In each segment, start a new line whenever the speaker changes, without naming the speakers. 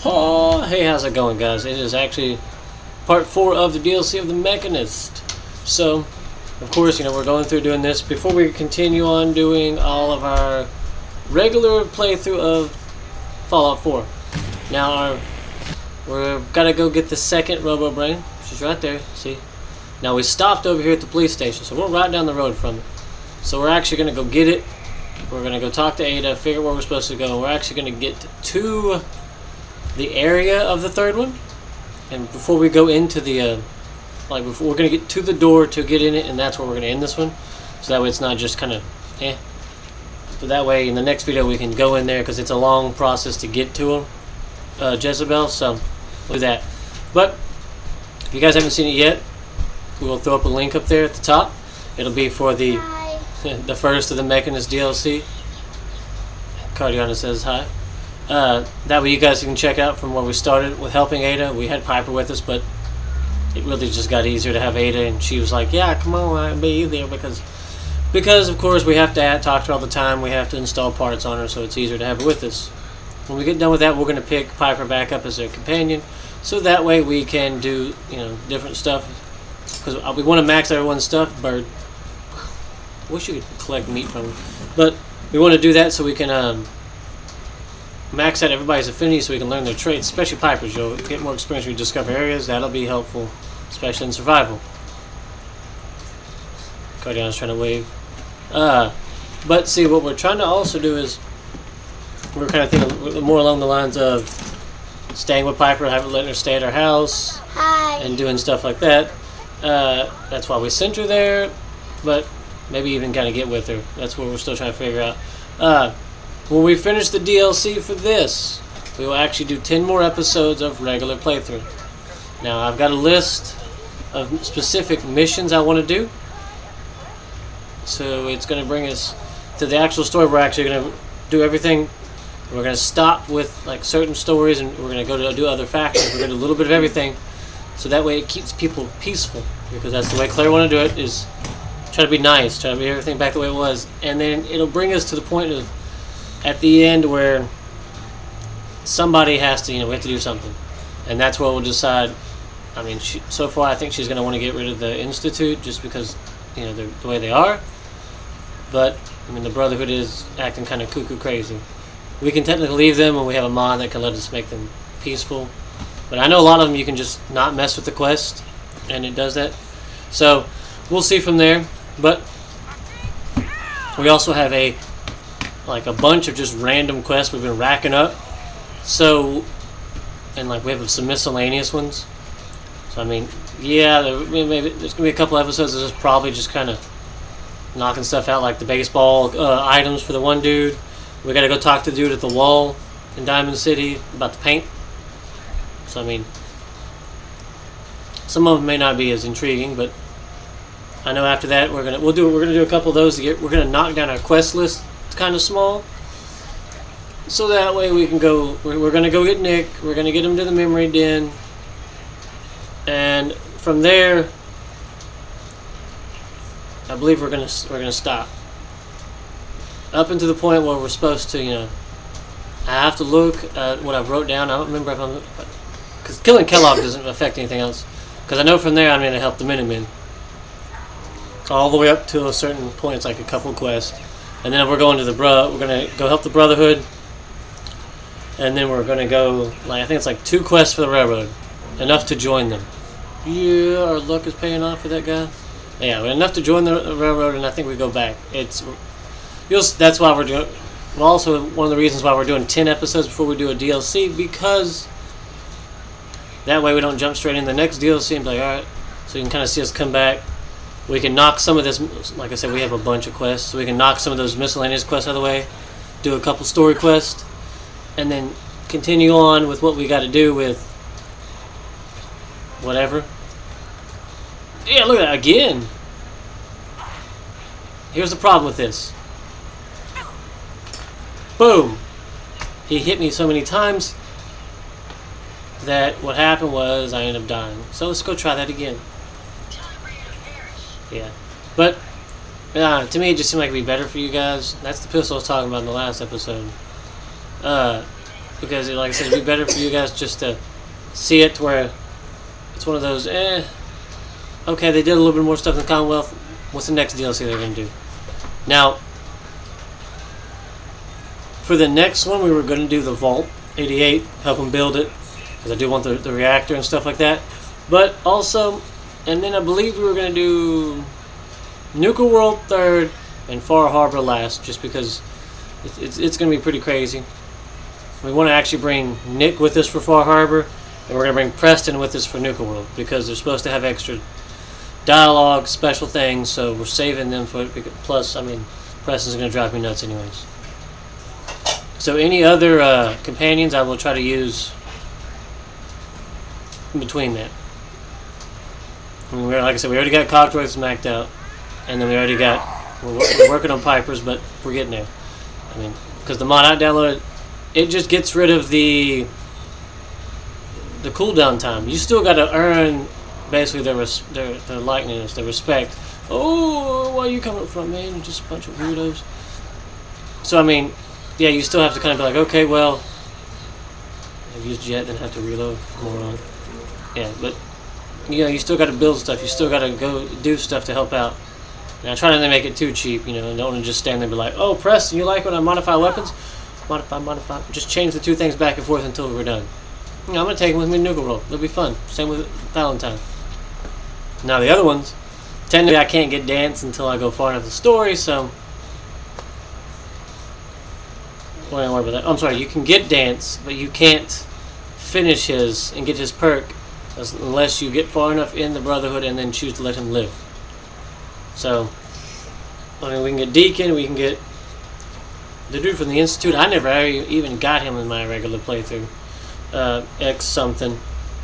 Oh, hey, how's it going, guys? It is actually part 4 of the DLC of The Mechanist. So, of course, we're going through doing this before we continue on doing all of our regular playthrough of Fallout 4. Now, we've got to go get the second Robo-Brain, which is right there, see? Now, we stopped over here at the police station, so we're right down the road from it. So we're actually going to go get it. We're going to go talk to Ada, figure where we're supposed to go. We're actually going to get to the area of the third one. And before we go into the, we're going to get to the door to get in it, and that's where we're going to end this one. So that way it's not just kind of, But that way in the next video we can go in there, because it's a long process to get to Jezebel, so we'll do that. But if you guys haven't seen it yet, we will throw up a link up there at the top. It'll be for the the first of the Mechanist DLC. Cardiana says hi. That way you guys can check out from where we started with helping Ada. We had Piper with us, but it really just got easier to have Ada, and she was like, yeah, come on, I'll be there, because of course we have to talk to her all the time. We have to install parts on her, so it's easier to have her with us. When we get done with that, we're going to pick Piper back up as a companion, so that way we can do different stuff, because we want to max everyone's stuff. Bird, wish you could collect meat from him, but we want to do that so we can max out everybody's affinity, so we can learn their traits, especially Piper's. You'll get more experience when you discover areas. That'll be helpful, especially in survival. Cardiana's trying to wave. But see, what we're trying to also do is we're kind of thinking more along the lines of staying with Piper, letting her stay at our house.
Hi.
And doing stuff like that. That's why we sent her there, but maybe even kind of get with her. That's what we're still trying to figure out. When we finish the DLC for this, we will actually do 10 more episodes of regular playthrough. Now, I've got a list of specific missions I want to do. So it's going to bring us to the actual story. We're actually going to do everything. We're going to stop with certain stories, and we're going to go to do other factions. We're going to do a little bit of everything, so that way it keeps people peaceful. Because that's the way Claire wanted to do it, is try to be nice, try to be everything back the way it was. And then it'll bring us to the point of at the end where somebody has to, we have to do something, and that's where we'll decide. I mean, so far I think she's going to want to get rid of the Institute just because, they're the way they are. But I mean, the Brotherhood is acting kind of cuckoo crazy. We can technically leave them, and we have a mod that can let us make them peaceful. But I know a lot of them you can just not mess with the quest, and it does that. So we'll see from there. But we also have a bunch of just random quests we've been racking up. So, and we have some miscellaneous ones. So I mean, yeah, maybe there's gonna be a couple episodes of just probably just kind of knocking stuff out, like the baseball items for the one dude. We gotta go talk to the dude at the wall in Diamond City about the paint. So I mean, some of them may not be as intriguing, but I know after that we're gonna do a couple of those we're gonna knock down our quest list. It's kind of small, so that way we can go. We're gonna go get Nick. We're gonna get him to the memory den, and from there, I believe we're gonna stop up until the point where we're supposed to. I have to look at what I've wrote down. I don't remember if I'm, because killing Kellogg doesn't affect anything else. Because I know from there I'm gonna help the Minutemen all the way up to a certain point. It's like a couple quests. And then we're going to we're gonna go help the Brotherhood, and then we're gonna go I think it's 2 quests for the railroad, enough to join them. Yeah, our luck is paying off for that guy. Yeah, enough to join the railroad, and I think we go back. That's why we're doing. Well, also one of the reasons why we're doing 10 episodes before we do a DLC, because that way we don't jump straight into the next DLC and be like, all right. So you can kind of see us come back. We can knock some of this, like I said, we have a bunch of quests, so we can knock some of those miscellaneous quests out of the way, do a couple story quests, and then continue on with what we got to do with whatever. Yeah, look at that again. Here's the problem with this. Boom. He hit me so many times that what happened was I ended up dying. So let's go try that again. Yeah, but to me it just seemed like it'd be better for you guys. That's the pistol I was talking about in the last episode. because, like I said, it'd be better for you guys just to see it to where it's one of those, okay, they did a little bit more stuff in the Commonwealth. What's the next DLC they're going to do? Now, for the next one, we were going to do the Vault 88, help them build it, because I do want the reactor and stuff like that. But also, and then I believe we were going to do Nuka World third and Far Harbor last, just because it's going to be pretty crazy. We want to actually bring Nick with us for Far Harbor, and we're going to bring Preston with us for Nuka World, because they're supposed to have extra dialogue, special things, so we're saving them for it. Plus, I mean, Preston's going to drive me nuts anyways. So any other companions I will try to use in between that. I mean, like I said, we already got Cockroaches maxed out, and then we already got, we're working on Pipers, but we're getting there. I mean, because the mod I downloaded, it just gets rid of the cooldown time. You still got to earn basically their likeness, their respect. Oh, where are you coming from, man? You're just a bunch of weirdos. So I mean, yeah, you still have to kind of be like, okay, well, I've used Jet, then have to reload more on. Yeah, but you know, you still got to build stuff. You still got to go do stuff to help out. And I try not to make it too cheap, you know, and don't want to just stand there and be like, oh, Preston, you like when I modify weapons? Modify. Just change the two things back and forth until we're done. You know, I'm going to take them with me to Nuka World. It'll be fun. Same with Valentine. Now, the other ones, technically I can't get Dance until I go far enough in the story, so don't worry about that. I'm sorry, you can get Dance, but you can't finish his and get his perk unless you get far enough in the Brotherhood and then choose to let him live. So, I mean, we can get Deacon, we can get the dude from the Institute. I never even got him in my regular playthrough. X something.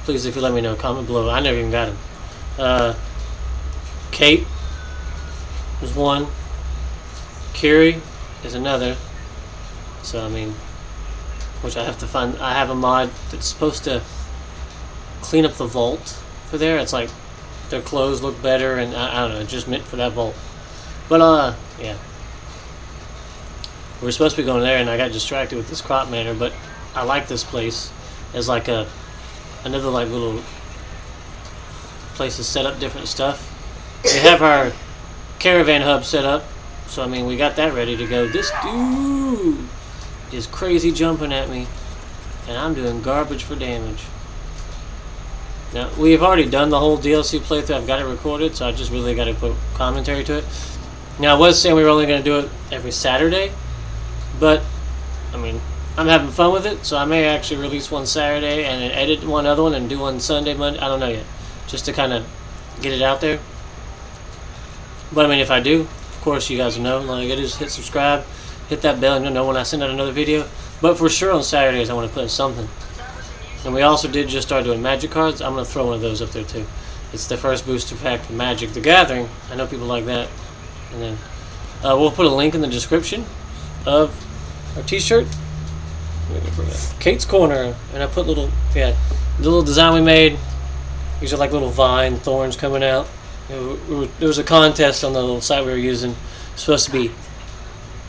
Please, if you let me know, comment below. I never even got him. Kate is one. Kiri is another. So, I mean, which I have to find. I have a mod that's supposed to clean up the vault for there. It's like their clothes look better, and I don't know, it's just meant for that vault. But, yeah. We were supposed to be going there, and I got distracted with this crop manor, but I like this place as like another like little place to set up different stuff. We have our caravan hub set up, so I mean, we got that ready to go. This dude is crazy jumping at me, and I'm doing garbage for damage. Now, we've already done the whole DLC playthrough. I've got it recorded, so I just really got to put commentary to it. Now, I was saying we were only going to do it every Saturday, but, I mean, I'm having fun with it, so I may actually release one Saturday and then edit one other one and do one Sunday, Monday. I don't know yet, just to kind of get it out there. But, I mean, if I do, of course, you guys will know. All you got to do is hit subscribe, hit that bell, and you'll know when I send out another video. But for sure on Saturdays, I want to put something. And we also did just start doing magic cards. I'm going to throw one of those up there too. It's the first booster pack for Magic the Gathering. I know people like that. And then we'll put a link in the description of our t-shirt. Kate's Corner. And I put the little design we made. These are like little vine thorns coming out. There was a contest on the little site we were using. It's supposed to be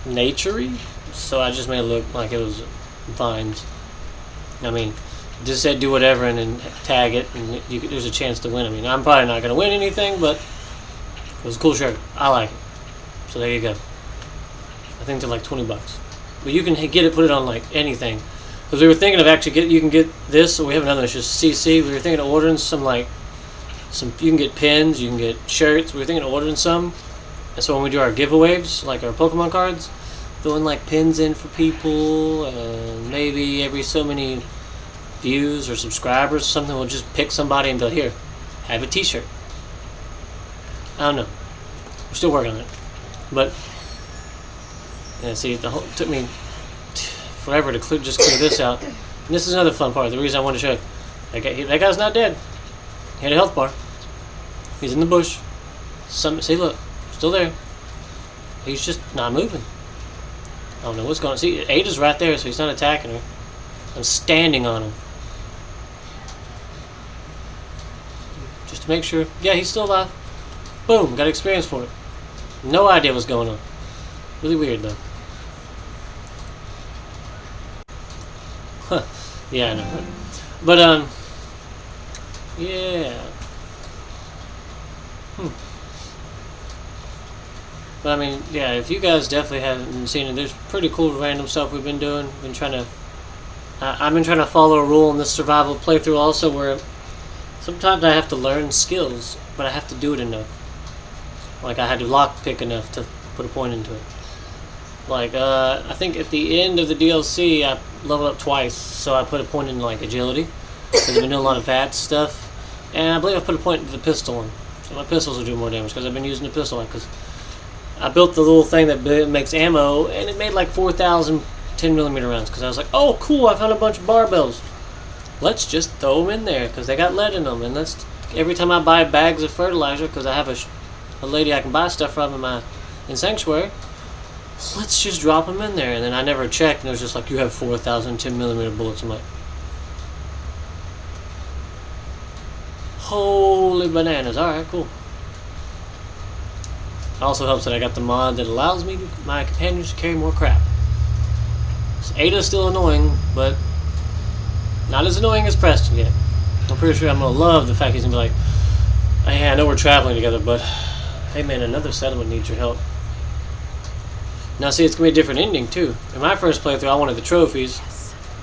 naturey, so I just made it look like it was vines. I mean, just said do whatever and then tag it, and there's a chance to win. I mean, I'm probably not going to win anything, but it was a cool shirt. I like it. So there you go. I think they're like $20. But you can get it, put it on like anything. Because we were thinking of actually you can get this, or we have another one, it's just CC. We were thinking of ordering some you can get pins, you can get shirts. We were thinking of ordering some. And so when we do our giveaways, like our Pokemon cards, throwing like pins in for people, and maybe every so many views or subscribers or something, we'll just pick somebody and be like, here, have a t-shirt. I don't know. We're still working on it. But, yeah, see, it took me forever to just clear this out. And this is another fun part. The reason I wanted to show you. That guy's not dead. He had a health bar. He's in the bush. See, look. Still there. He's just not moving. I don't know what's going on. See, Ada's right there, so he's not attacking her. I'm standing on him. Just to make sure. Yeah, he's still alive. Boom, got experience for it. No idea what's going on. Really weird, though. Huh. Yeah, I know. But yeah. But I mean, yeah. If you guys definitely haven't seen it, there's pretty cool random stuff we've been doing. Been trying to. I've been trying to follow a rule in this survival playthrough also, where sometimes I have to learn skills, but I have to do it enough. Like I had to lockpick enough to put a point into it. Like, I think at the end of the DLC, I leveled up twice, so I put a point in, like, agility, because I've been doing a lot of VATS stuff, and I believe I put a point into the pistol one, so my pistols will do more damage, because I've been using the pistol one, because I built the little thing that makes ammo, and it made, like, 4,000 10mm rounds, because I was like, oh, cool, I found a bunch of barbells. Let's just throw them in there, because they got lead in them, and every time I buy bags of fertilizer, because I have a lady I can buy stuff from in Sanctuary, let's just drop them in there. And then I never checked, and it was just like, you have 4,000 10mm bullets. I'm like, holy bananas. Alright, cool. It also helps that I got the mod that allows my companions to carry more crap. So Ada's still annoying, but not as annoying as Preston yet. I'm pretty sure I'm going to love the fact he's going to be like, hey, I know we're traveling together, but hey man, another settlement needs your help. Now see, it's going to be a different ending too. In my first playthrough, I wanted the trophies.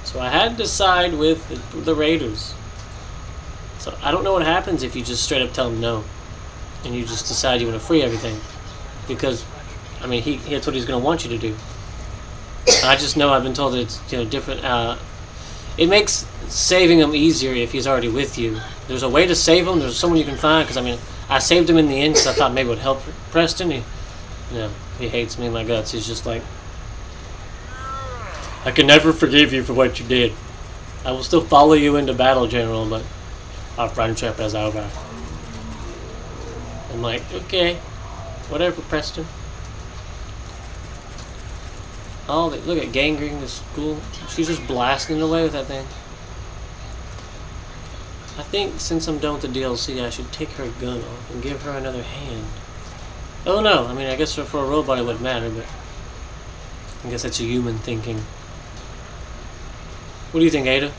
So I had to side with the Raiders. So I don't know what happens if you just straight up tell them no. And you just decide you want to free everything. Because, I mean, that's what he's going to want you to do. I just know I've been told that it's different. It makes saving him easier if he's already with you. There's a way to save him. There's someone you can find. Because, I mean, I saved him in the end because I thought maybe it would help Preston. He hates me in my guts. He's just like, I can never forgive you for what you did. I will still follow you into battle, General, but our friendship is over. I'm like, okay, whatever, Preston. Oh, look at Gangrene, the school. She's just blasting away with that thing. I think since I'm done with the DLC, I should take her gun off and give her another hand. Oh no, I mean, I guess for a robot it wouldn't matter, but I guess that's a human thinking. What do you think, Ada?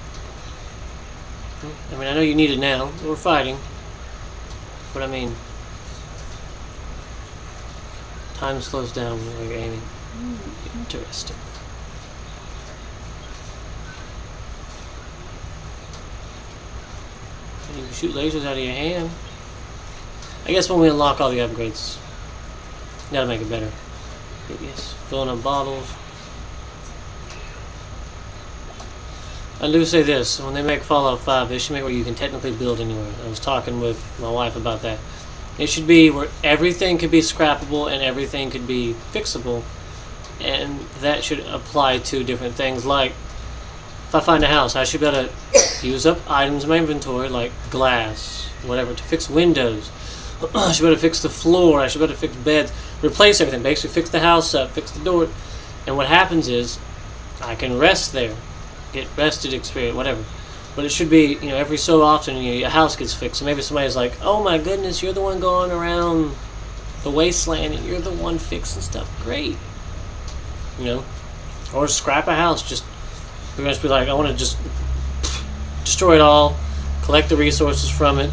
I mean, I know you need it now. We're fighting. But I mean, time slows down when you're aiming. Interesting. You can shoot lasers out of your hand. I guess when we unlock all the upgrades, that'll make it better. Yes, filling up bottles. I do say this, when they make Fallout 5, they should make where you can technically build anywhere. I was talking with my wife about that. It should be where everything could be scrappable and everything could be fixable. And that should apply to different things, like if I find a house, I should be able to use up items in my inventory like glass, whatever, to fix windows. I should be able to fix the floor, I should be able to fix beds, replace everything, basically fix the house up, fix the door. And what happens is, I can rest there, get rested experience, whatever. But it should be, every so often a house gets fixed. So maybe somebody's like, oh my goodness, you're the one going around the wasteland and you're the one fixing stuff. Great. Or scrap a house. Just pretty much be like, I want to just destroy it all, collect the resources from it,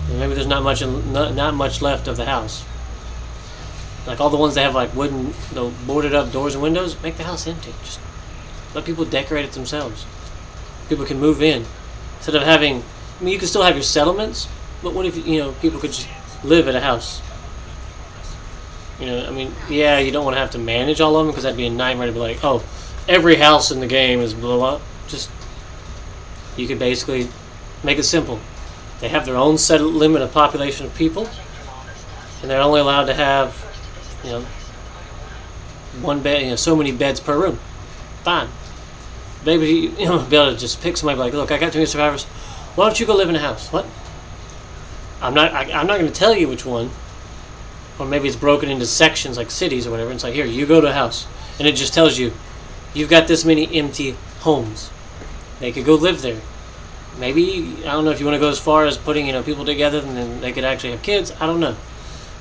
and maybe there's not much left of the house. Like all the ones that have like wooden, boarded up doors and windows, make the house empty. Just let people decorate it themselves. People can move in instead of having. I mean, you can still have your settlements, but what if people could just live at a house? I mean, yeah, you don't want to have to manage all of them because that'd be a nightmare to be like, oh, every house in the game is blah blah. Just you could basically make it simple. They have their own set limit of population of people, and they're only allowed to have, one bed, so many beds per room. Fine. Maybe be able to just pick somebody like, look, I got too many survivors. Why don't you go live in a house? What? I'm not going to tell you which one. Or maybe it's broken into sections like cities or whatever. It's like, here, you go to a house. And it just tells you, you've got this many empty homes. They could go live there. Maybe, I don't know if you want to go as far as putting, people together and then they could actually have kids. I don't know.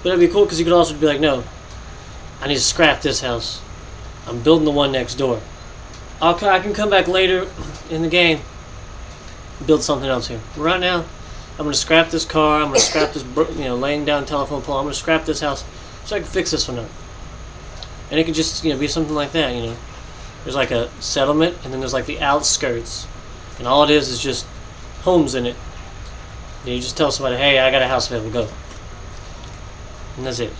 But it'd be cool because you could also be like, no, I need to scrap this house. I'm building the one next door. I can come back later in the game, build something else here. Right now, I'm gonna scrap this car. I'm gonna scrap this, laying down telephone pole. I'm gonna scrap this house so I can fix this one up. And it could just, be something like that. There's like a settlement, and then there's like the outskirts, and all it is just homes in it. You just tell somebody, "Hey, I got a house available. Go," and that's it.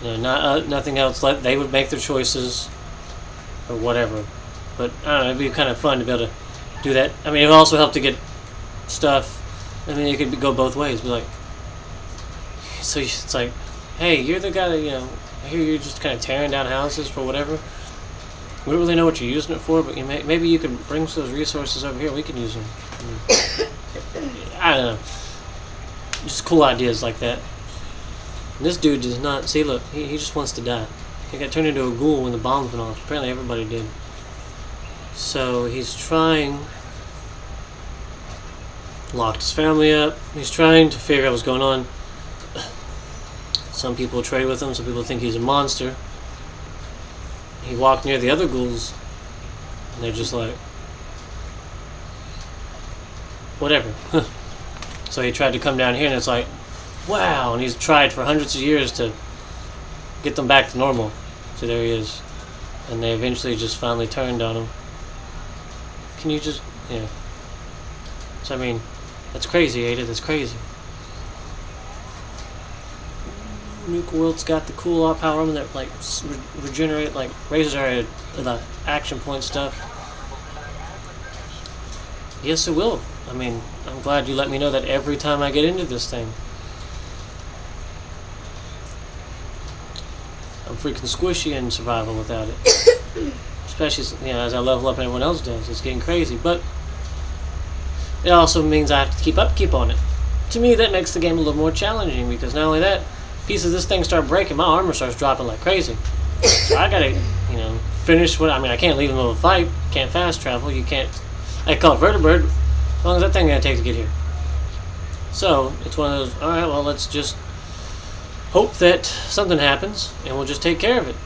Nothing else. They would make their choices or whatever. But I don't know. It'd be kind of fun to be able to do that. I mean, it would also help to get stuff. I mean, it could go both ways. Be like, so it's like, hey, you're the guy that I hear you're just kind of tearing down houses for whatever. We don't really know what you're using it for, but maybe you can bring those resources over here. We can use them. I don't know. Just cool ideas like that. And this dude does not see. Look, he just wants to die. He got turned into a ghoul when the bombs went off. Apparently, everybody did. So he's trying. Locked his family up. He's trying to figure out what's going on. Some people trade with him. Some people think he's a monster. He walked near the other ghouls, and they're just like, whatever. So he tried to come down here, and it's like, wow. And he's tried for hundreds of years to get them back to normal. So there he is. And they eventually just finally turned on him. Can you just, So I mean, that's crazy, Ada. That's crazy. Nuke World's got the cool power armor that regenerate, raises our the action point stuff. Yes, it will. I mean, I'm glad you let me know that every time I get into this thing. I'm freaking squishy in survival without it. Especially, as I level up and everyone else does. It's getting crazy, but it also means I have to keep on it. To me, that makes the game a little more challenging, because not only that, pieces of this thing start breaking, my armor starts dropping like crazy. So I gotta, finish what, I can't leave in the middle of a fight, can't fast travel, you can't, I call it vertibird, as long as that thing gonna take to get here. So, it's one of those, alright, well, let's just hope that something happens, and we'll just take care of it.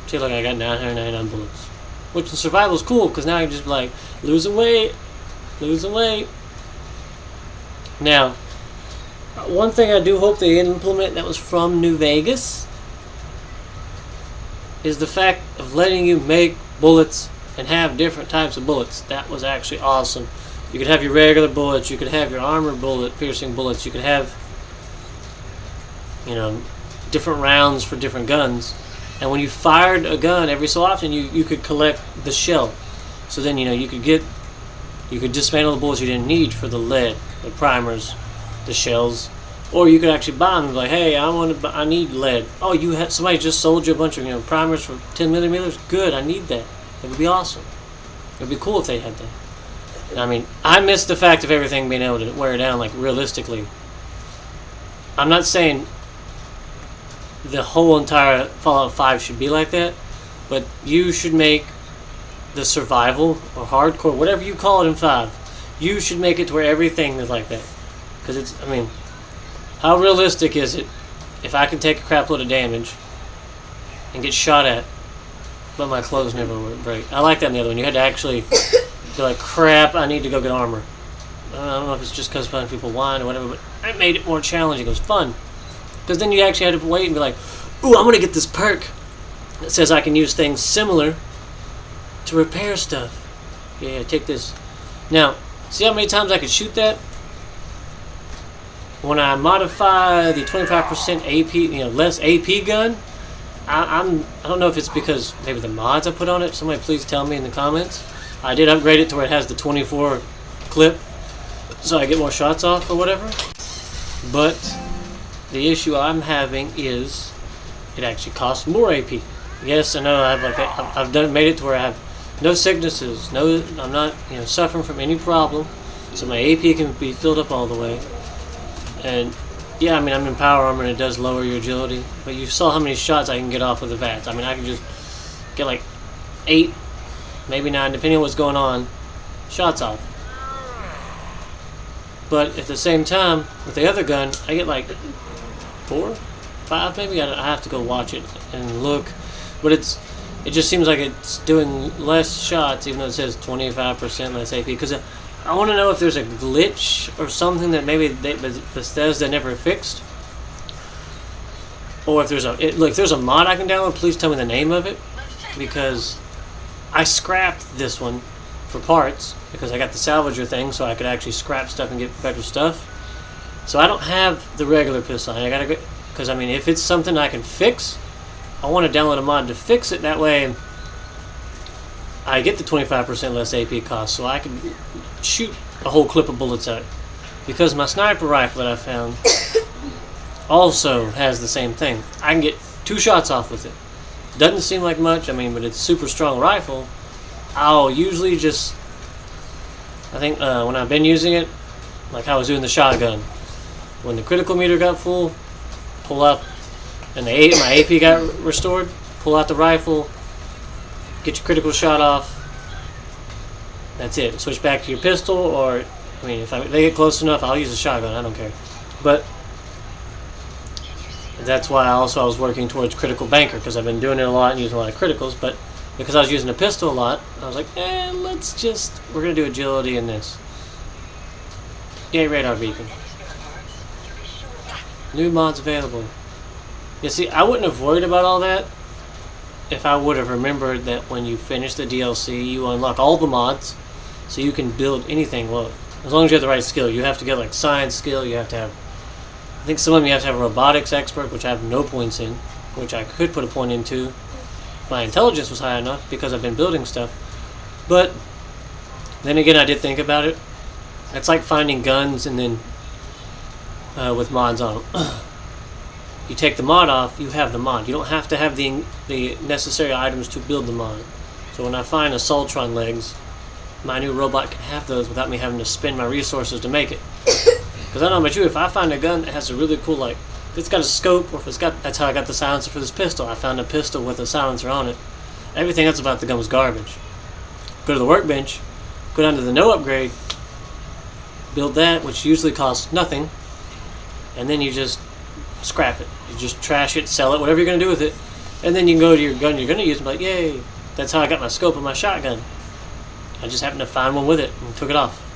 See, look, I got 999 bullets. Which in survival is cool, because now I can just be losing weight. Now, one thing I do hope they implement that was from New Vegas is the fact of letting you make bullets and have different types of bullets. That was actually awesome. You could have your regular bullets, you could have your armor bullet, piercing bullets, you could have, different rounds for different guns. And when you fired a gun every so often, you could collect the shell. So then, you could dismantle the bullets you didn't need for the lead, the primers, the shells. Or you could actually buy them and be like, hey, I need lead. Oh, somebody just sold you a bunch of primers for 10 millimeters? Good, I need that. It would be awesome. It would be cool if they had that. I mean, I miss the fact of everything being able to wear down, realistically. I'm not saying the whole entire Fallout 5 should be like that, but you should make the survival or hardcore, whatever you call it in 5, you should make it to where everything is like that. Because how realistic is it if I can take a crap load of damage and get shot at, but my clothes never break? I like that in the other one. You had to actually be like, crap, I need to go get armor. I don't know if it's just because people whine or whatever, but it made it more challenging. It was fun. Because then you actually had to wait and be like, ooh, I'm going to get this perk that says I can use things similar to repair stuff. Yeah, take this. Now, see how many times I could shoot that? When I modify the 25% AP, less AP gun, I don't know if it's because maybe the mods I put on it. Somebody please tell me in the comments. I did upgrade it to where it has the 24 clip, so I get more shots off or whatever. But the issue I'm having is it actually costs more AP. Yes, I know I've made it to where I have no sicknesses, I'm not suffering from any problem, so my AP can be filled up all the way. And yeah, I'm in power armor and it does lower your agility, but you saw how many shots I can get off with the VATS. I can just get 8, maybe 9, depending on what's going on, shots off. But at the same time, with the other gun, I get 4, 5 maybe. I have to go watch it and look. But it just seems like it's doing less shots, even though it says 25% less AP. Because I want to know if there's a glitch or something that maybe Bethesda never fixed, or if there's look, if there's a mod I can download, please tell me the name of it, because I scrapped this one for parts because I got the salvager thing, so I could actually scrap stuff and get better stuff. So I don't have the regular pistol. I gotta go, because I mean, if it's something I can fix, I want to download a mod to fix it. That way, I get the 25% less AP cost, so I can shoot a whole clip of bullets out. Because my sniper rifle that I found also has the same thing. I can get 2 shots off with it. Doesn't seem like much, I mean, but it's a super strong rifle. I'll usually just, I think when I've been using it, like I was doing the shotgun, when the critical meter got full, pull out, and my AP got restored, pull out the rifle, get your critical shot off. That's it. Switch back to your pistol, or I mean, if they get close enough, I'll use a shotgun. I don't care. But that's why I was working towards critical banker, because I've been doing it a lot and using a lot of criticals. But because I was using a pistol a lot, I was like, we're gonna do agility in this. Yay, radar beacon. New mods available. You see, I wouldn't have worried about all that if I would have remembered that when you finish the DLC, you unlock all the mods, so you can build anything. Well, as long as you have the right skill. You have to get like science skill, you have to have, I think some of them you have to have a robotics expert, which I have no points in, which I could put a point into. My intelligence was high enough because I've been building stuff. But then again, I did think about it. It's like finding guns and then with mods on them. You take the mod off, you have the mod. You don't have to have the necessary items to build the mod. So when I find Assaultron legs, my new robot can have those without me having to spend my resources to make it. Because I don't know about you, if I find a gun that has a really cool, like, if it's got a scope, or if it's got, that's how I got the silencer for this pistol. I found a pistol with a silencer on it. Everything else about the gun was garbage. Go to the workbench, go down to the no upgrade, build that, which usually costs nothing, and then you just scrap it. You just trash it, sell it, whatever you're going to do with it, and then you can go to your gun you're going to use and be like, yay, that's how I got my scope of my shotgun. I just happened to find one with it and took it off.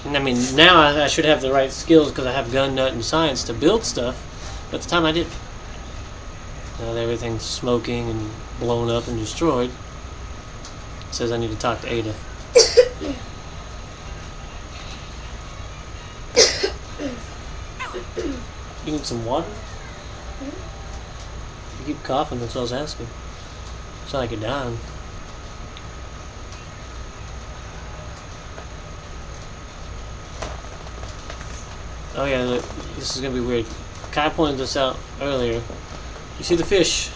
And I mean, now I should have the right skills because I have gun nut and science to build stuff, but at the time I didn't. Now that everything's smoking and blown up and destroyed, it says I need to talk to Ada. You need some water? You keep coughing, that's what I was asking. It's not like you're dying. Oh yeah, look, this is gonna be weird. Kai pointed this out earlier. You see the fish?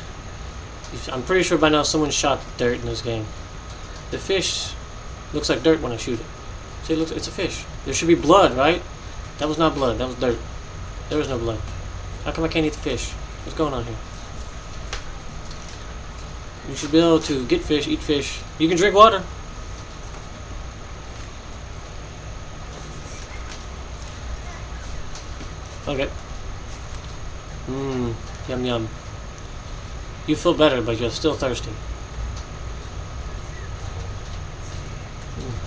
I'm pretty sure by now someone shot the dirt in this game. The fish looks like dirt when I shoot it. See, it's a fish. There should be blood, right? That was not blood, that was dirt. There was no blood. How come I can't eat the fish? What's going on here? You should be able to get fish, eat fish. You can drink water. Okay. Yum yum. You feel better, but you're still thirsty.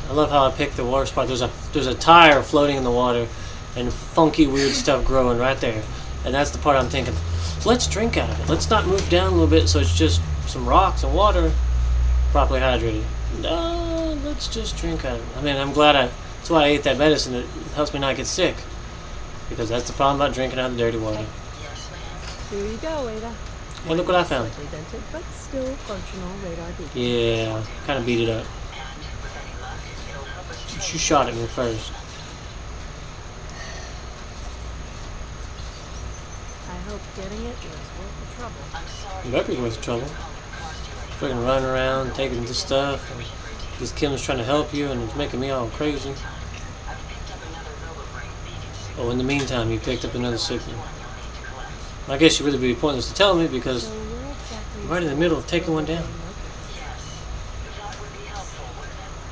I love how I picked the worst part. There's a tire floating in the water, and funky weird stuff growing right there. And that's the part I'm thinking, let's drink out of it. Let's not move down a little bit so it's just some rocks and water, properly hydrated. No, let's just drink out of it. I mean, I'm glad that's why I ate that medicine. It helps me not get sick. Because that's the problem about drinking out of dirty water.
Here you go, Ada.
Hey, look what I found.
Slightly dented, but still functional radar beacon.
Yeah, kind of beat it up. She shot at me first.
I hope getting it was worth the trouble.
You better be worth the trouble. Freaking running around, taking this stuff. And this Kim's trying to help you, and it's making me all crazy. Oh, in the meantime, you picked up another signal. I guess you really would be pointless to tell me because I'm right in the middle of taking one down.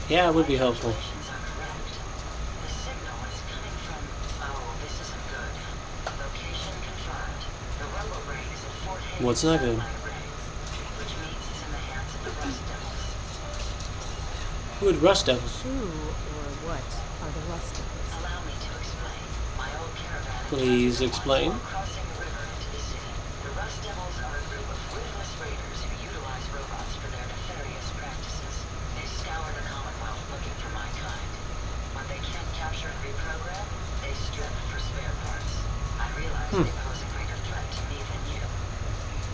Yeah, it would be helpful. What's not good? Who are the Rust Devils?
Who or what are the Rust Devils?
Allow me to explain. My old caravan.
Please explain.
Crossing the river into the city. The Rust Devils are a group of ruthless raiders who utilize robots for their nefarious practices. They scour the Commonwealth looking for my kind. When they can't capture and reprogram, they strip for spare parts. I realize they pose a greater threat to me than you.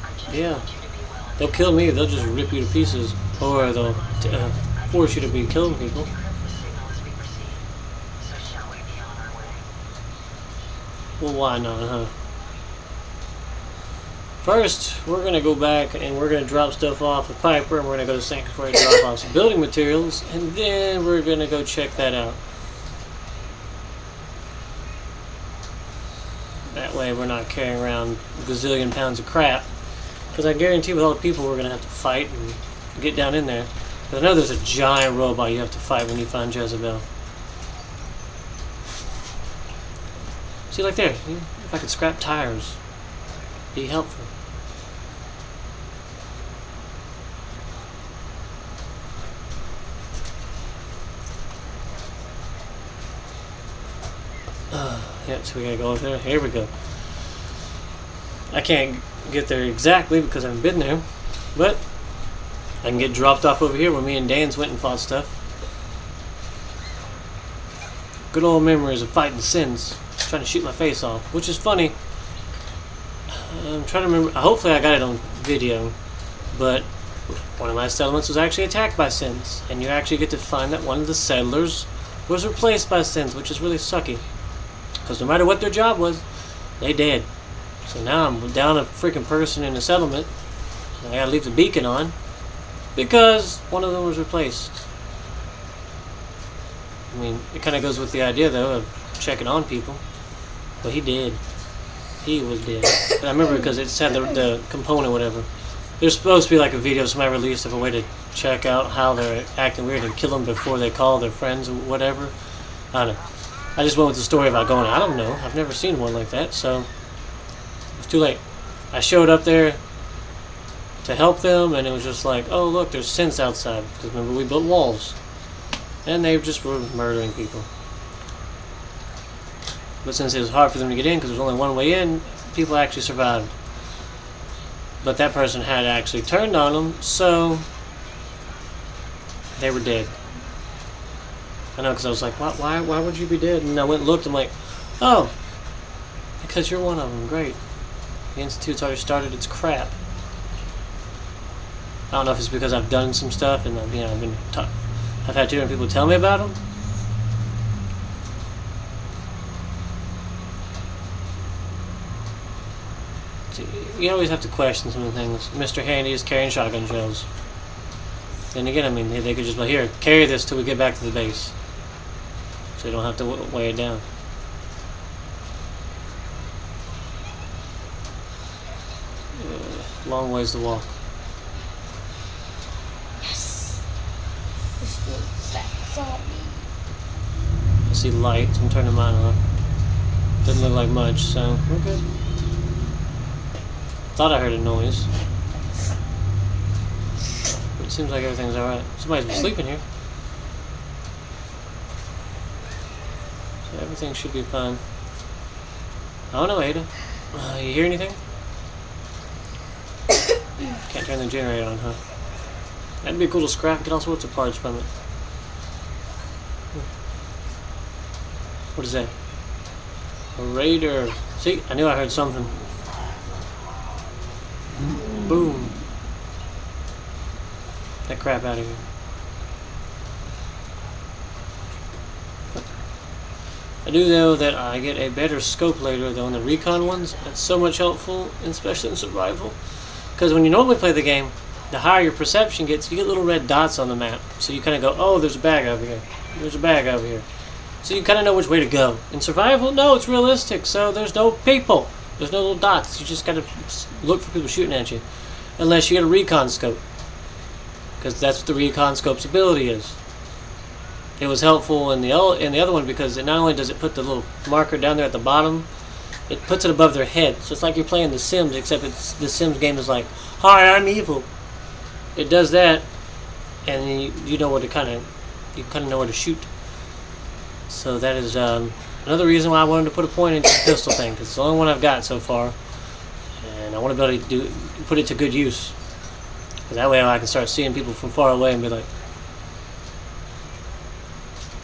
I just
Yeah.
want you to be well
They'll kill me. They'll just rip you to pieces, or they'll force you to be killing people.
encrypt the signal as we proceed. So shall we be on our way?
Well, why not, huh? First, we're gonna go back and we're gonna drop stuff off with Piper, and we're gonna go to Sanctuary, drop off some building materials, and then we're gonna go check that out. That way, we're not carrying around a gazillion pounds of crap. Because I guarantee, with all the people, we're gonna have to fight and get down in there. But I know there's a giant robot you have to fight when you find Jezebel. See, like there, if I could scrap tires, be helpful. Yeah, so we gotta go over there. Here we go. I can't get there exactly because I haven't been there, but I can get dropped off over here where me and Dan's went and fought stuff. Good old memories of fighting sins, trying to shoot my face off, which is funny. I'm trying to remember. Hopefully, I got it on video, but one of my settlements was actually attacked by sins, and you actually get to find that one of the settlers was replaced by sins, which is really sucky. Because no matter what their job was, they dead. So now I'm down a freaking person in the settlement, and I gotta leave the beacon on because one of them was replaced. I mean, it kind of goes with the idea, though, of checking on people. But he did. He was dead. And I remember because it said the component, whatever. There's supposed to be like a video somebody released of a way to check out how they're acting weird and kill them before they call their friends or whatever. I don't know. I just went with the story about going, I don't know. I've never seen one like that, so it's too late. I showed up there to help them, and it was just like, oh, look, there's synths outside. Because remember, we built walls. And they just were murdering people. But since it was hard for them to get in, because there was only one way in, people actually survived. But that person had actually turned on them, so they were dead. I know, because I was like, why would you be dead? And I went and looked, I'm like, oh, because you're one of them, great. The Institute's already started its crap. I don't know if it's because I've done some stuff, and I've had two different people tell me about them. You always have to question some of the things. Mr. Handy is carrying shotgun shells. Then again, I mean, they could just be here, carry this till we get back to the base. So you don't have to weigh it down. Long ways to walk.
Yes. This looks like zombie.
I see lights. I'm turning mine on. Doesn't look like much, so we're good. Thought I heard a noise. But it seems like everything's alright. Somebody's been sleeping here. So everything should be fine. I don't know, Ada. You hear anything? Can't turn the generator on, huh? That'd be cool to scrap, get all sorts of parts from it. What is that? A raider. See, I knew I heard something. Boom. That crap out of here. I do know that I get a better scope later though on the recon ones. That's so much helpful, especially in survival. Because when you normally play the game, the higher your perception gets, you get little red dots on the map. So you kind of go, oh, there's a bag over here. There's a bag over here. So you kind of know which way to go. In survival, no, it's realistic. So there's no people. There's no little dots. You just got to look for people shooting at you. Unless you get a recon scope. Because that's what the recon scope's ability is. It was helpful in the other one because it not only does it put the little marker down there at the bottom, it puts it above their head. So it's like you're playing The Sims, except the Sims game is like, hi, I'm evil. It does that, and then you know where to kind of you kind of know where to shoot. So that is another reason why I wanted to put a point into the pistol thing, because it's the only one I've got so far, and I want to be able to put it to good use. Because that way I can start seeing people from far away and be like,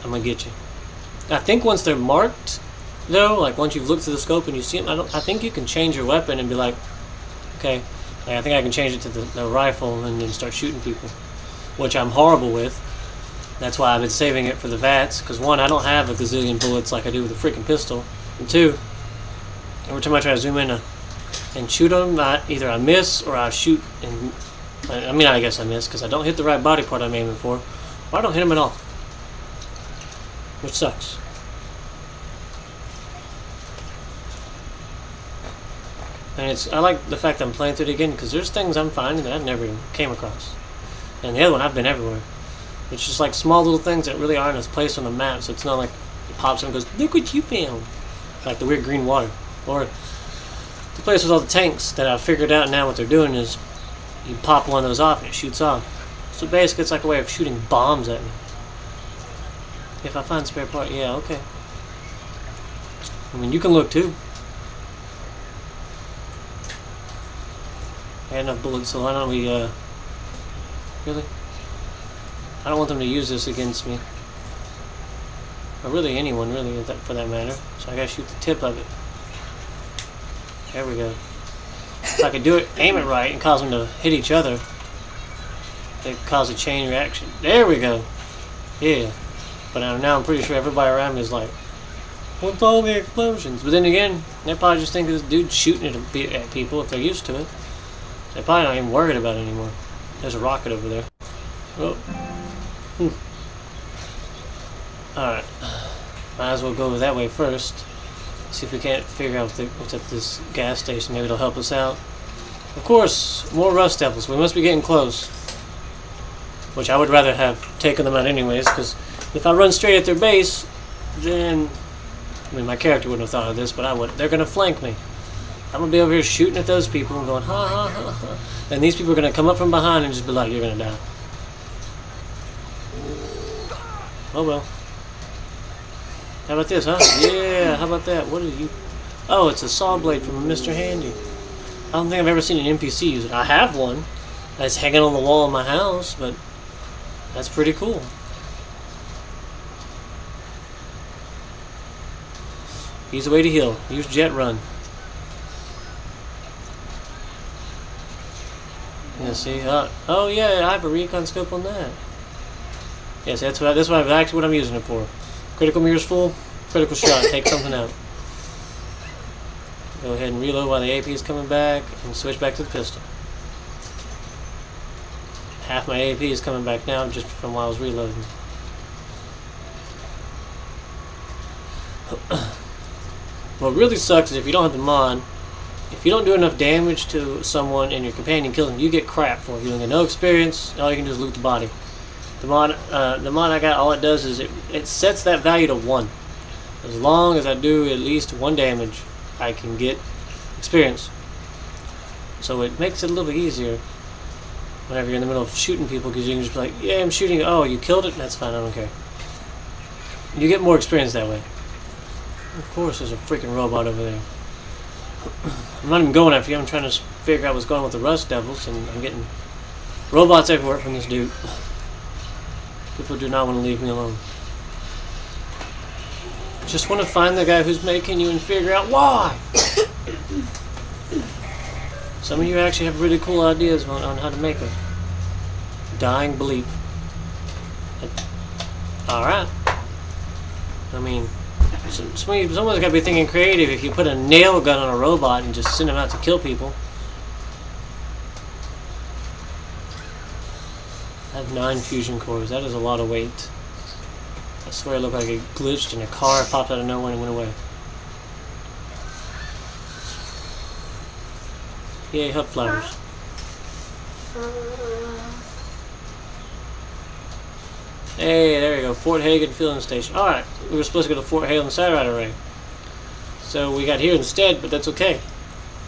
I'm gonna get you. I think once they're marked, though, like once you've looked through the scope and you see them, I think you can change your weapon and be like, okay, like, I think I can change it to the rifle and then start shooting people, which I'm horrible with. That's why I've been saving it for the VATS, because one, I don't have a gazillion bullets like I do with a freaking pistol, and two, every time I try to zoom in and shoot them, either I miss or I shoot, and I mean, I guess I miss because I don't hit the right body part I'm aiming for, or I don't hit them at all, which sucks. And I like the fact that I'm playing through it again, because there's things I'm finding that I never even came across, and the other one, I've been everywhere. It's just like small little things that really aren't as placed on the map, so it's not like it pops up and goes, look what you found, like the weird green water. Or the place with all the tanks that I've figured out now what they're doing is you pop one of those off and it shoots off. So basically it's like a way of shooting bombs at me. If I find spare part, yeah, okay. I mean, you can look too. I had enough bullets, so why don't we, really? I don't want them to use this against me. Or really anyone, really, for that matter. So I gotta shoot the tip of it. There we go. If I could do it, aim it right, and cause them to hit each other, it cause a chain reaction. There we go. Yeah. But now I'm pretty sure everybody around me is like, what's all the explosions? But then again, they probably just think this dude's shooting at people if they're used to it. They're probably not even worried about it anymore. There's a rocket over there. Oh. Alright. Might as well go that way first. See if we can't figure out what's at this gas station. Maybe it'll help us out. Of course, more Rust Devils. We must be getting close. Which I would rather have taken them out anyways, because if I run straight at their base, then... I mean, my character wouldn't have thought of this, but I would. They're going to flank me. I'm going to be over here shooting at those people and going, ha ha ha ha. And these people are going to come up from behind and just be like, you're going to die. Oh well. How about this, huh? Yeah, how about that? What are you... Oh, it's a saw blade from Mr. Handy. I don't think I've ever seen an NPC use it. I have one. It's hanging on the wall of my house, but that's pretty cool. Use a way to heal. Use jet run. Yeah, see? Oh yeah, I have a recon scope on that. Yes, that's actually what I'm using it for. Critical mirror's full, critical shot, take something out. Go ahead and reload while the AP is coming back, and switch back to the pistol. Half my AP is coming back now, just from while I was reloading. What really sucks is if you don't have the mod, if you don't do enough damage to someone and your companion kills them, you get crap for it. You don't get no experience, all you can do is loot the body. The mod I got, all it does is it sets that value to 1. As long as I do at least 1 damage, I can get experience. So it makes it a little bit easier whenever you're in the middle of shooting people, because you can just be like, yeah, I'm shooting. Oh, you killed it? That's fine, I don't care. You get more experience that way. Of course, there's a freaking robot over there. I'm not even going after you. I'm trying to figure out what's going on with the Rust Devils, and I'm getting robots everywhere from this dude. People do not want to leave me alone. Just want to find the guy who's making you and figure out why. Some of you actually have really cool ideas on how to make a dying bleep. Alright. I mean, someone's got to be thinking creative. If you put a nail gun on a robot and just send him out to kill people. I have 9 fusion cores. That is a lot of weight. I swear it looked like it glitched and a car popped out of nowhere and went away. Yay, hub flowers. Hey, there we go. Fort Hagen Fueling Station. Alright, we were supposed to go to Fort Hagen Satellite Array. So we got here instead, but that's okay.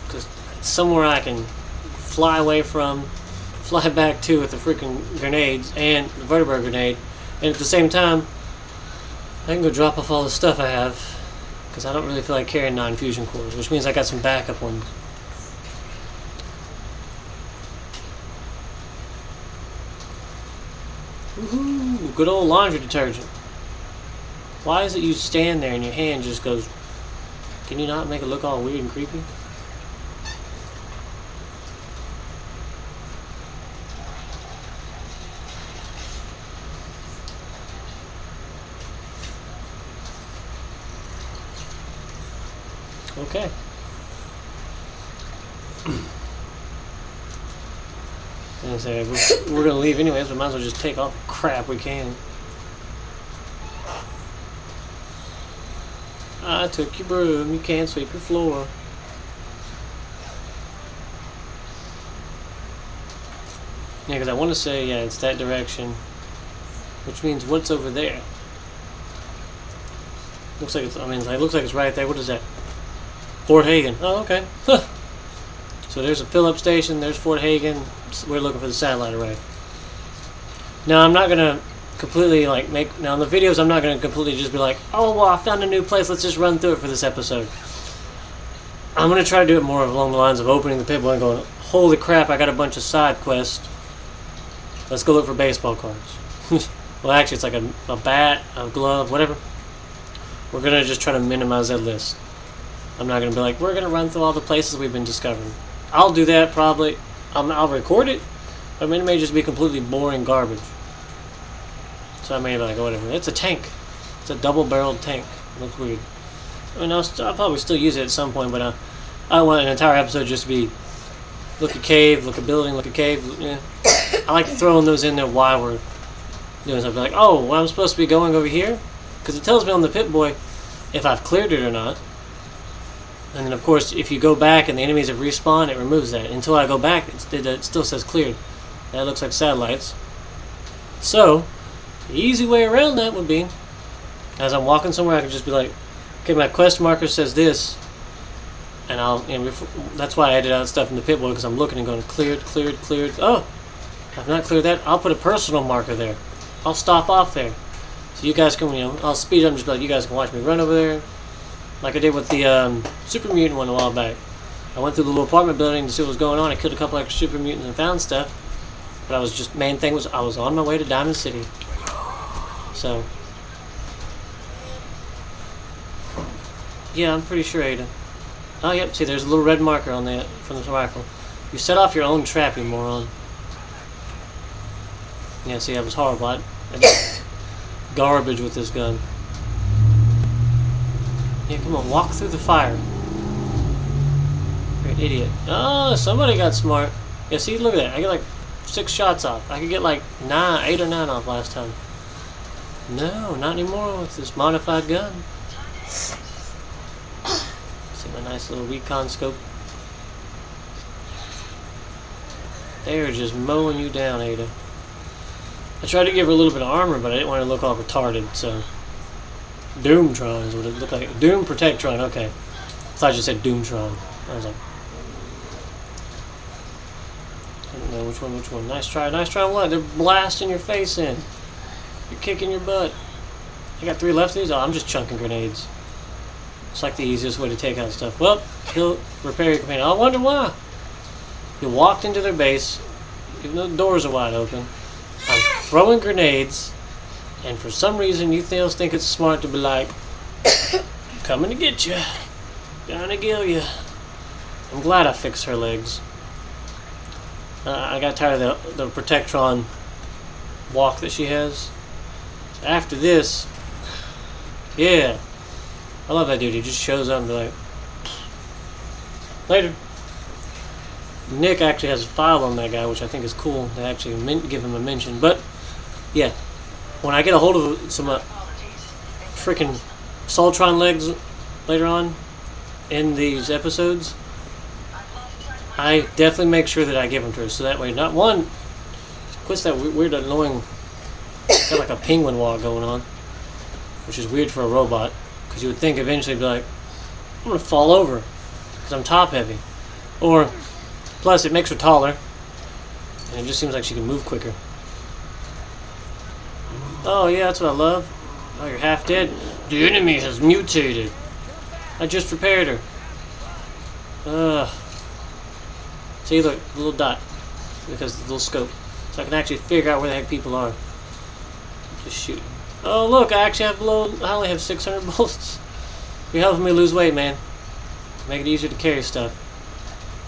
Because it's somewhere I can fly away from, fly back to with the freaking grenades and the vertebra grenade, And at the same time, I can go drop off all the stuff I have, because I don't really feel like carrying 9 fusion cores, which means I got some backup ones. Woohoo! Good old laundry detergent. Why is it you stand there and your hand just goes... Can you not make it look all weird and creepy? Okay. And say we're gonna leave anyways, we might as well just take all the crap we can. I took your broom, you can't sweep your floor. Yeah, because I want to say, yeah, it's that direction. Which means what's over there? Looks like it's, I mean, it looks like it's right there. What is that? Fort Hagen. Oh, okay. So there's a fill-up station, there's Fort Hagen. We're looking for the satellite array. Now, I'm not going to completely, like, now in the videos, I'm not going to completely just be like, oh, well, I found a new place, let's just run through it for this episode. I'm going to try to do it more along the lines of opening the Pip-Boy and going, holy crap, I got a bunch of side quests. Let's go look for baseball cards. Well, actually, it's like a bat, a glove, whatever. We're going to just try to minimize that list. I'm not going to be like, we're going to run through all the places we've been discovering. I'll do that probably. I'll record it. I mean, it may just be completely boring garbage. So I may be like, oh, whatever. It's a tank. It's a double-barreled tank. It looks weird. I mean, I'll probably still use it at some point, but I want an entire episode just to be look at cave, look at building, look at cave. Yeah. I like throwing those in there while we're doing something. Like, oh, well, I'm supposed to be going over here? Because it tells me on the Pip-Boy if I've cleared it or not. And then, of course, if you go back and the enemies have respawned, it removes that. Until I go back, it still says cleared. That looks like satellites. So, the easy way around that would be, as I'm walking somewhere, I can just be like, okay, my quest marker says this. And that's why I edit out stuff in the Pip-Boy, because I'm looking and going, cleared, cleared, cleared. Oh, I've not cleared that. I'll put a personal marker there. I'll stop off there. So you guys can, I'll speed up and just be like, you guys can watch me run over there. Like I did with the Super Mutant one a while back. I went through the little apartment building to see what was going on. I killed a couple extra Super Mutants and found stuff. But main thing was I was on my way to Diamond City. So, yeah, I'm pretty sure, Ada. Oh, yep, see, there's a little red marker on that from the rifle. You set off your own trap, you moron. Yeah, see, that was horrible. I did garbage with this gun. Yeah, come on, walk through the fire. You're an idiot. Oh, somebody got smart. Yeah, see, look at that. I get like 6 shots off. I could get like 8 or 9 off last time. No, not anymore with this modified gun. See my nice little recon scope. They're just mowing you down, Ada. I tried to give her a little bit of armor, but I didn't want her to look all retarded, so... Doomtron is what it looked like. Doom Protectron, okay. I thought you said Doomtron. I was like... I don't know which one. Nice try on what? They're blasting your face in. You're kicking your butt. I got 3 left of these? Oh, I'm just chunking grenades. It's like the easiest way to take out stuff. Well, he'll repair your companion. I wonder why. You walked into their base, even though the doors are wide open. I'm throwing grenades, and for some reason you think it's smart to be like, coming to get you, gonna kill you. I'm glad I fixed her legs. I got tired of the Protectron walk that she has. So after this, yeah, I love that dude. He just shows up and be like, later. Nick actually has a file on that guy, which I think is cool. They actually give him a mention. But, yeah, when I get a hold of some freaking Soltron legs later on in these episodes, I definitely make sure that I give them to her. So that way, not one, quits that weird, annoying, got like a penguin walk going on, which is weird for a robot. Because you would think eventually be like, I'm going to fall over because I'm top heavy. Or... Plus, it makes her taller, and it just seems like she can move quicker. Oh yeah, that's what I love. Oh, you're half dead. The enemy has mutated. I just repaired her. Ugh. See, look, the little dot. Because of the little scope. So I can actually figure out where the heck people are. Just shoot. Oh look, I actually have I only have 600 bullets. You're helping me lose weight, man. Make it easier to carry stuff.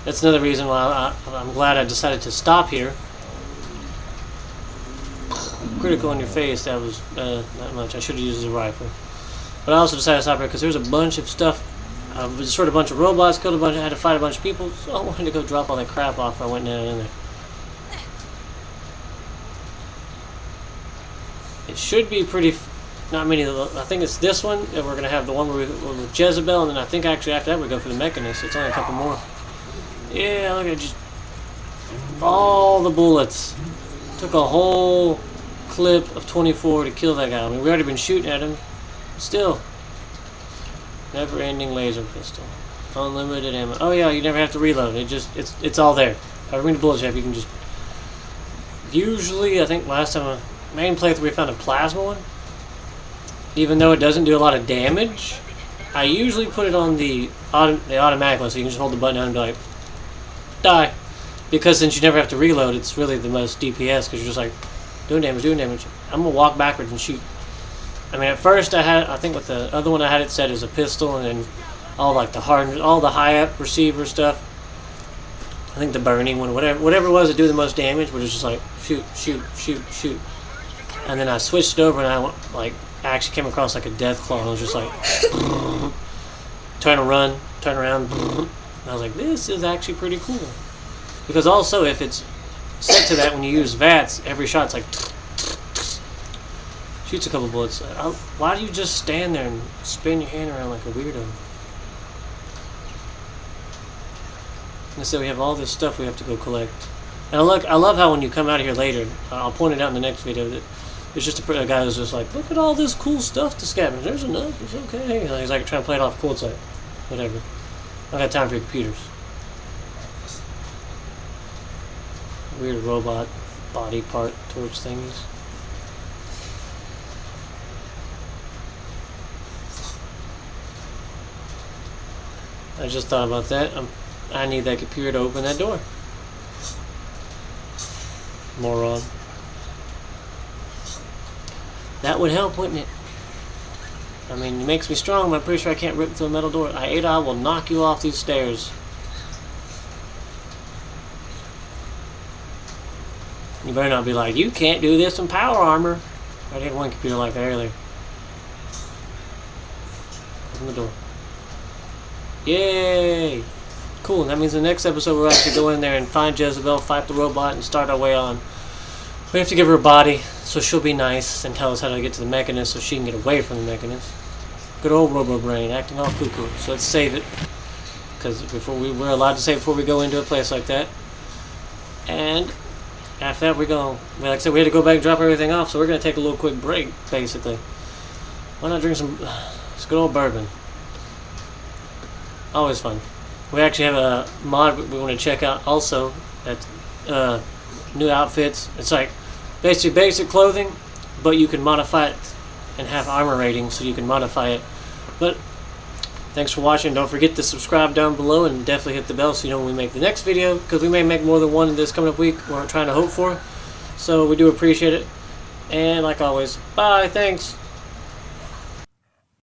That's another reason why I'm glad I decided to stop here. Critical in your face, that was not much. I should have used a rifle. But I also decided to stop here because there's a bunch of stuff. I destroyed a bunch of robots, killed a bunch, I had to fight a bunch of people, so I wanted to go drop all that crap off before I went down in there. It should be pretty, not many, I think it's this one, and we're going to have the one where we're with Jezebel, and then I think actually after that we go for the Mechanist. It's only a couple more. Yeah, look at just all the bullets. Took a whole clip of 24 to kill that guy. I mean, we already been shooting at him. Still. Never-ending laser pistol. Unlimited ammo. Oh yeah, you never have to reload. It's all there. However many bullets you have, you can just... Usually, I think last time, main playthrough we found a plasma one. Even though it doesn't do a lot of damage, I usually put it on the automatic one, so you can just hold the button down and be like, die. Because since you never have to reload, it's really the most DPS, because you're just like, doing damage. I'm going to walk backwards and shoot. I mean, at first I think with the other one I had it set as a pistol, and then all like the all the high-up receiver stuff. I think the burning one, whatever it was to do the most damage, but it's just like, shoot. And then I switched it over, and I actually came across like a death claw, and I was just like, turn around. And I was like, this is actually pretty cool. Because also, if it's set to that, when you use VATS, every shot's like, shoots a couple bullets. Why do you just stand there and spin your hand around like a weirdo? And so we have all this stuff we have to go collect. And I love how when you come out of here later, I'll point it out in the next video, that there's just a guy who's just like, look at all this cool stuff to scavenge. There's enough. It's okay. He's like trying to play it off cool. It's like, whatever. I don't got time for your computers. Weird robot body part torch thingies. I just thought about that. I need that computer to open that door. Moron. That would help, wouldn't it? I mean, it makes me strong, but I'm pretty sure I can't rip through a metal door. I will knock you off these stairs. You better not be like, you can't do this in power armor. I had one computer like that earlier. Open the door. Yay! Cool, and that means the next episode we'll actually go in there and find Jezebel, fight the robot, and start our way on. We have to give her a body, so she'll be nice and tell us how to get to the Mechanist so she can get away from the Mechanist. Good old Robo-Brain, acting all cuckoo. So let's save it. Because we're allowed to save before we go into a place like that. And after that, like I said, we had to go back and drop everything off, so we're going to take a little quick break, basically. Why not drink some good old bourbon? Always fun. We actually have a mod we want to check out also. That's new outfits. It's like basically basic clothing, but you can modify it and have armor ratings, so you can modify it. But thanks for watching. Don't forget to subscribe down below and definitely hit the bell so you know when we make the next video, because we may make more than one in this coming up week we're trying to hope for. So we do appreciate it. And like always, bye, thanks.